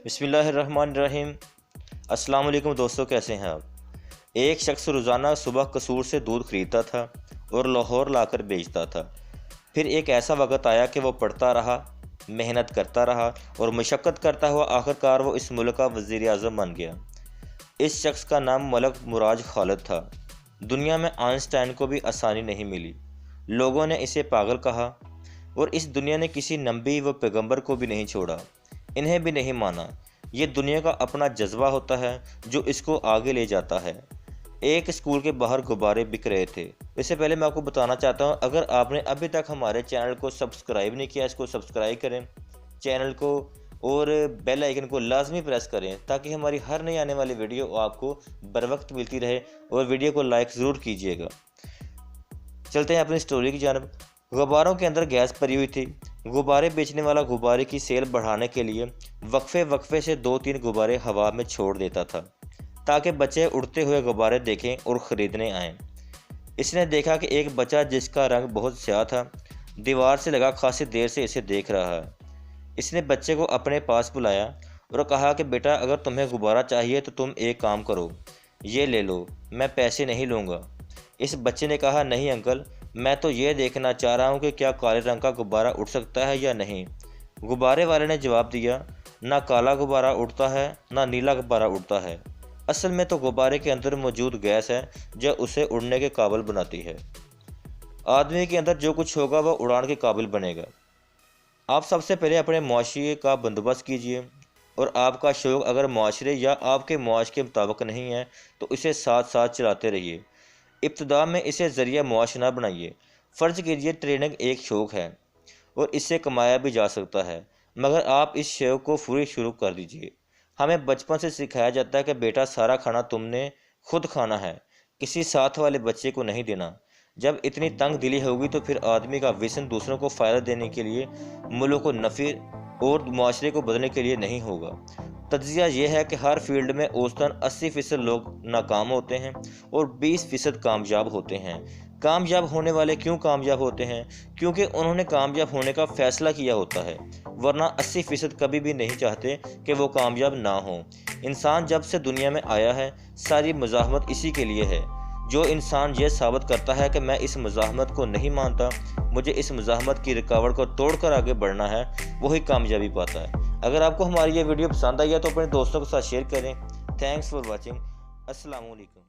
بسم اللہ الرحمن الرحیم۔ السلام علیکم دوستو، کیسے ہیں آپ؟ ایک شخص روزانہ صبح قصور سے دودھ خریدتا تھا اور لاہور لا کر بیچتا تھا۔ پھر ایک ایسا وقت آیا کہ وہ پڑھتا رہا، محنت کرتا رہا اور مشقت کرتا ہوا آخرکار وہ اس ملک کا وزیر اعظم بن گیا۔ اس شخص کا نام ملک مراج خالد تھا۔ دنیا میں آئنسٹائن کو بھی آسانی نہیں ملی۔ لوگوں نے اسے پاگل کہا اور اس دنیا نے کسی نبی و پیغمبر کو بھی نہیں چھوڑا، انہیں بھی نہیں مانا۔ یہ دنیا کا اپنا جذبہ ہوتا ہے جو اس کو آگے لے جاتا ہے۔ ایک اسکول کے باہر غبارے بک رہے تھے۔ اس سے پہلے میں آپ کو بتانا چاہتا ہوں، اگر آپ نے ابھی تک ہمارے چینل کو سبسکرائب نہیں کیا، اس کو سبسکرائب کریں چینل کو، اور بیل آئیکن کو لازمی پریس کریں تاکہ ہماری ہر نئی آنے والی ویڈیو آپ کو بر وقت ملتی رہے، اور ویڈیو کو لائک ضرور کیجیے گا۔ چلتے ہیں اپنی سٹوری کی جانب۔ غباروں کے اندر گیس بھری ہوئی تھی۔ غبارے بیچنے والا غبارے کی سیل بڑھانے کے لیے وقفے سے 2-3 غبارے ہوا میں چھوڑ دیتا تھا تاکہ بچے اڑتے ہوئے غبارے دیکھیں اور خریدنے آئیں۔ اس نے دیکھا کہ ایک بچہ جس کا رنگ بہت سیاہ تھا دیوار سے لگا خاصی دیر سے اسے دیکھ رہا ہے۔ اس نے بچے کو اپنے پاس بلایا اور کہا کہ بیٹا، اگر تمہیں غبارہ چاہیے تو تم ایک کام کرو، یہ لے لو، میں پیسے نہیں لوں گا۔ اس بچے نے کہا، نہیں انکل، میں تو یہ دیکھنا چاہ رہا ہوں کہ کیا کالے رنگ کا غبارہ اڑ سکتا ہے یا نہیں۔ غبارے والے نے جواب دیا، نہ کالا غبارہ اڑتا ہے نہ نیلا غبارہ اڑتا ہے، اصل میں تو غبارے کے اندر موجود گیس ہے جو اسے اڑنے کے قابل بناتی ہے۔ آدمی کے اندر جو کچھ ہوگا وہ اڑان کے قابل بنے گا۔ آپ سب سے پہلے اپنے معاشرے کا بندوبست کیجیے، اور آپ کا شوق اگر معاشرے یا آپ کے معاش کے مطابق نہیں ہے تو اسے ساتھ ساتھ چلاتے رہیے۔ ابتدا میں اسے ذریعہ معاش نہ بنائیے۔ فرض کیجیے ٹریننگ ایک شوق ہے اور اس سے کمایا بھی جا سکتا ہے، مگر آپ اس شوق کو پوری شروع کر دیجیے۔ ہمیں بچپن سے سکھایا جاتا ہے کہ بیٹا، سارا کھانا تم نے خود کھانا ہے، کسی ساتھ والے بچے کو نہیں دینا۔ جب اتنی تنگ دلی ہوگی تو پھر آدمی کا وژن دوسروں کو فائدہ دینے کے لیے، ملک کو نفع اور معاشرے کو بدلنے کے لیے نہیں ہوگا۔ تجزیہ یہ ہے کہ ہر فیلڈ میں اوسطاً 80% لوگ ناکام ہوتے ہیں اور 20% کامیاب ہوتے ہیں۔ کامیاب ہونے والے کیوں کامیاب ہوتے ہیں؟ کیونکہ انہوں نے کامیاب ہونے کا فیصلہ کیا ہوتا ہے، ورنہ 80% کبھی بھی نہیں چاہتے کہ وہ کامیاب نہ ہوں۔ انسان جب سے دنیا میں آیا ہے، ساری مزاحمت اسی کے لیے ہے۔ جو انسان یہ ثابت کرتا ہے کہ میں اس مزاحمت کو نہیں مانتا، مجھے اس مزاحمت کی رکاوٹ کو توڑ کر آگے بڑھنا ہے، وہی کامیابی پاتا ہے۔ اگر آپ کو ہماری یہ ویڈیو پسند آئی ہے تو اپنے دوستوں کے ساتھ شیئر کریں۔ Thanks for watching. السلام علیکم۔